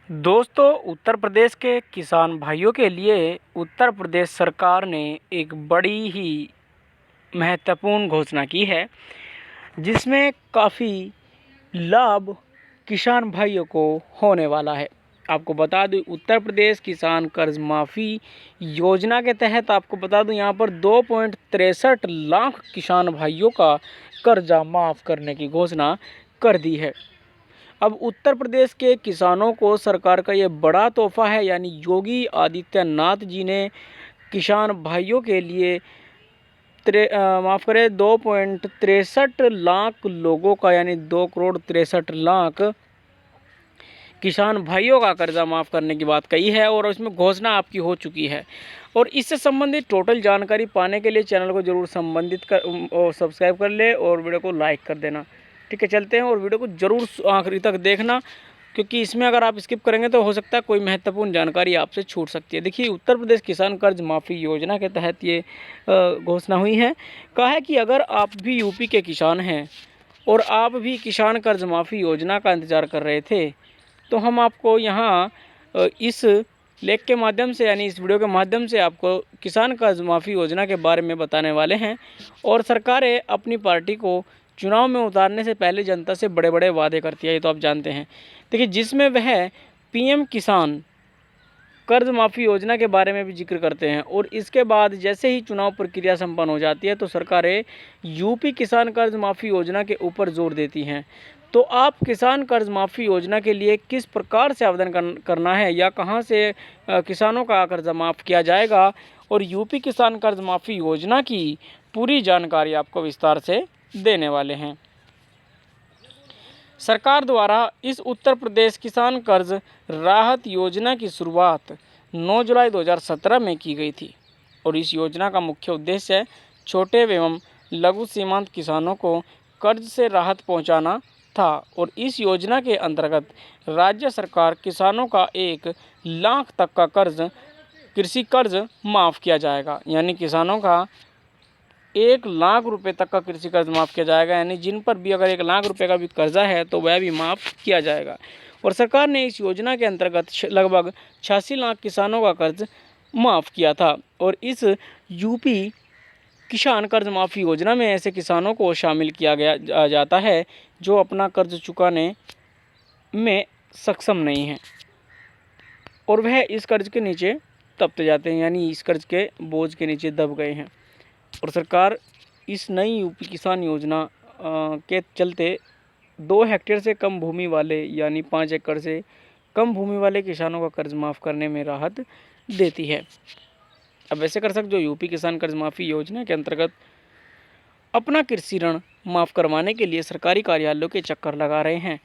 दोस्तों, उत्तर प्रदेश के किसान भाइयों के लिए उत्तर प्रदेश सरकार ने एक बड़ी ही महत्वपूर्ण घोषणा की है, जिसमें काफ़ी लाभ किसान भाइयों को होने वाला है। आपको बता दूं, उत्तर प्रदेश किसान कर्ज माफ़ी योजना के तहत आपको बता दूं यहाँ पर 2.63 लाख किसान भाइयों का कर्जा माफ़ करने की घोषणा कर दी है। अब उत्तर प्रदेश के किसानों को सरकार का ये बड़ा तोहफा है, यानी योगी आदित्यनाथ जी ने किसान भाइयों के लिए माफ़ करें 2.63 लाख लोगों का, यानी 2 करोड़ 63 लाख किसान भाइयों का कर्जा माफ़ करने की बात कही है और उसमें घोषणा आपकी हो चुकी है। और इससे संबंधित टोटल जानकारी पाने के लिए चैनल को जरूर सब्सक्राइब कर ले और वीडियो को लाइक कर देना। ठीक है, चलते हैं और वीडियो को जरूर आखिरी तक देखना, क्योंकि इसमें अगर आप स्किप करेंगे तो हो सकता है कोई महत्वपूर्ण जानकारी आपसे छूट सकती है। देखिए, उत्तर प्रदेश किसान कर्ज माफ़ी योजना के तहत ये घोषणा हुई है। कहा है कि अगर आप भी यूपी के किसान हैं और आप भी किसान कर्ज माफ़ी योजना का इंतज़ार कर रहे थे, तो हम आपको यहाँ इस लेख के माध्यम से, यानी इस वीडियो के माध्यम से आपको किसान कर्ज माफ़ी योजना के बारे में बताने वाले हैं। और सरकारें अपनी पार्टी को चुनाव में उतारने से पहले जनता से बड़े बड़े वादे करती है, ये तो आप जानते हैं। देखिए, जिसमें वह पीएम किसान कर्ज माफ़ी योजना के बारे में भी जिक्र करते हैं, और इसके बाद जैसे ही चुनाव प्रक्रिया संपन्न हो जाती है तो सरकारें यूपी किसान कर्ज माफ़ी योजना के ऊपर जोर देती हैं। तो आप किसान कर्ज माफ़ी योजना के लिए किस प्रकार से आवेदन करना है, या कहां से किसानों का कर्जा माफ़ किया जाएगा, और यूपी किसान कर्ज माफ़ी योजना की पूरी जानकारी आपको विस्तार से देने वाले हैं। सरकार द्वारा इस उत्तर प्रदेश किसान कर्ज राहत योजना की शुरुआत 9 जुलाई 2017 में की गई थी, और इस योजना का मुख्य उद्देश्य छोटे एवं लघु सीमांत किसानों को कर्ज से राहत पहुंचाना था। और इस योजना के अंतर्गत राज्य सरकार किसानों का 1 लाख तक का कृषि कर्ज माफ़ किया जाएगा, यानी किसानों का 1 लाख रुपए तक का कृषि कर्ज माफ़ किया जाएगा, यानी जिन पर भी अगर 1 लाख रुपए का भी कर्जा है तो वह भी माफ़ किया जाएगा। और सरकार ने इस योजना के अंतर्गत लगभग 86 लाख किसानों का कर्ज माफ़ किया था। और इस यूपी किसान कर्ज माफ़ी योजना में ऐसे किसानों को शामिल किया जाता है जो अपना कर्ज चुकाने में सक्षम नहीं है और वह इस कर्ज के नीचे दबते जाते हैं, यानी इस कर्ज के बोझ के नीचे दब गए हैं। और सरकार इस नई यूपी किसान योजना के चलते 2 हेक्टेयर से कम भूमि वाले, यानी 5 एकड़ से कम भूमि वाले किसानों का कर्ज माफ़ करने में राहत देती है। अब ऐसे कर सकते जो यूपी किसान कर्ज माफ़ी योजना के अंतर्गत अपना कृषि ऋण माफ़ करवाने के लिए सरकारी कार्यालयों के चक्कर लगा रहे हैं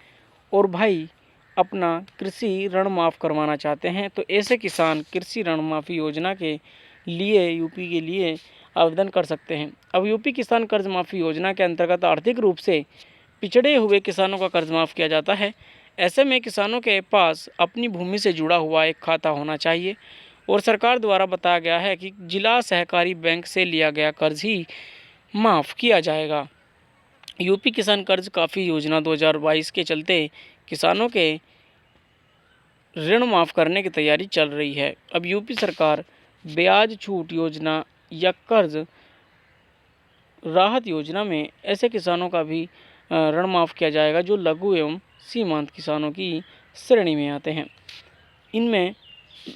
और भाई अपना कृषि ऋण माफ़ करवाना चाहते हैं, तो ऐसे किसान कृषि ऋण माफ़ी योजना के लिए यूपी के लिए आवेदन कर सकते हैं। अब यूपी किसान कर्ज माफ़ी योजना के अंतर्गत आर्थिक रूप से पिछड़े हुए किसानों का कर्ज माफ़ किया जाता है। ऐसे में किसानों के पास अपनी भूमि से जुड़ा हुआ एक खाता होना चाहिए, और सरकार द्वारा बताया गया है कि जिला सहकारी बैंक से लिया गया कर्ज ही माफ़ किया जाएगा। यूपी किसान कर्ज काफ़ी योजना 2022 के चलते किसानों के ऋण माफ़ करने की तैयारी चल रही है। अब यूपी सरकार ब्याज छूट योजना या कर्ज राहत योजना में ऐसे किसानों का भी ऋण माफ़ किया जाएगा जो लघु एवं सीमांत किसानों की श्रेणी में आते हैं। इनमें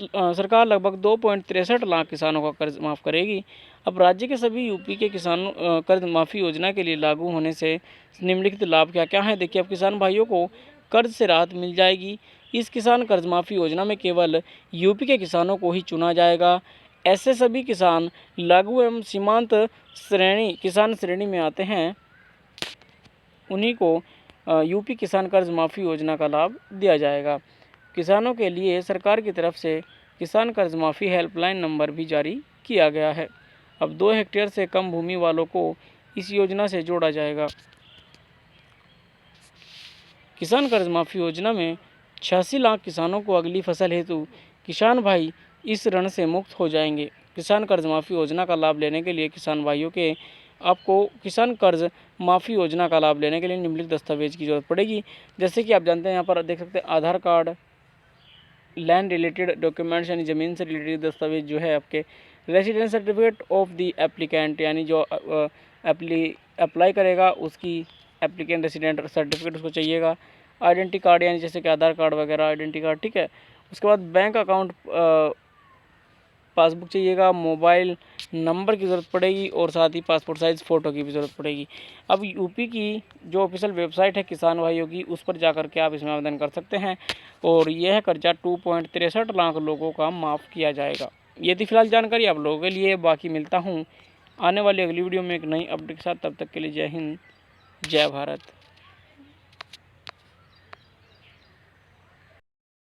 सरकार लगभग 2.63 लाख किसानों का कर्ज माफ़ करेगी। अब राज्य के सभी यूपी के किसानों कर्ज माफ़ी योजना के लिए लागू होने से निम्नलिखित लाभ क्या क्या हैं। देखिए, अब किसान भाइयों को कर्ज से राहत मिल जाएगी। इस किसान कर्ज माफ़ी योजना में केवल यूपी के किसानों को ही चुना जाएगा। ऐसे सभी किसान लघु एवं सीमांत किसान श्रेणी में आते हैं, उन्हीं को यूपी किसान कर्ज माफ़ी योजना का लाभ दिया जाएगा। किसानों के लिए सरकार की तरफ से किसान कर्ज माफ़ी हेल्पलाइन नंबर भी जारी किया गया है। अब 2 हेक्टेयर से कम भूमि वालों को इस योजना से जोड़ा जाएगा। किसान कर्ज माफ़ी योजना में 86 लाख किसानों को अगली फसल हेतु किसान भाई इस ऋण से मुक्त हो जाएंगे। किसान कर्ज माफ़ी योजना का लाभ लेने के लिए किसान भाइयों के आपको किसान कर्ज माफ़ी योजना का लाभ लेने के लिए निम्नलिखित दस्तावेज की जरूरत पड़ेगी। जैसे कि आप जानते हैं, यहाँ पर देख सकते हैं आधार कार्ड, लैंड रिलेटेड डॉक्यूमेंट्स यानी ज़मीन से रिलेटेड दस्तावेज जो है आपके, residence certificate of the applicant यानी जो अप्लाई करेगा उसकी एप्लीकेंट रेसिडेंट सर्टिफिकेट उसको चाहिएगा, आइडेंटिटी कार्ड यानी जैसे कि आधार कार्ड वगैरह आइडेंटिटी कार्ड, ठीक है। उसके बाद बैंक अकाउंट पासबुक चाहिएगा, मोबाइल नंबर की ज़रूरत पड़ेगी और साथ ही पासपोर्ट साइज़ फ़ोटो की भी ज़रूरत पड़ेगी। अब यूपी की जो ऑफिशियल वेबसाइट है किसान भाइयों की, उस पर जाकर के आप इसमें आवेदन कर सकते हैं और यह कर्जा 2.63 लाख लोगों का माफ़ किया जाएगा। ये थी फिलहाल जानकारी आप लोगों के लिए। बाकी मिलता हूँ आने वाली अगली वीडियो में एक नई अपडेट के साथ। तब तक के लिए जय हिंद, जय भारत।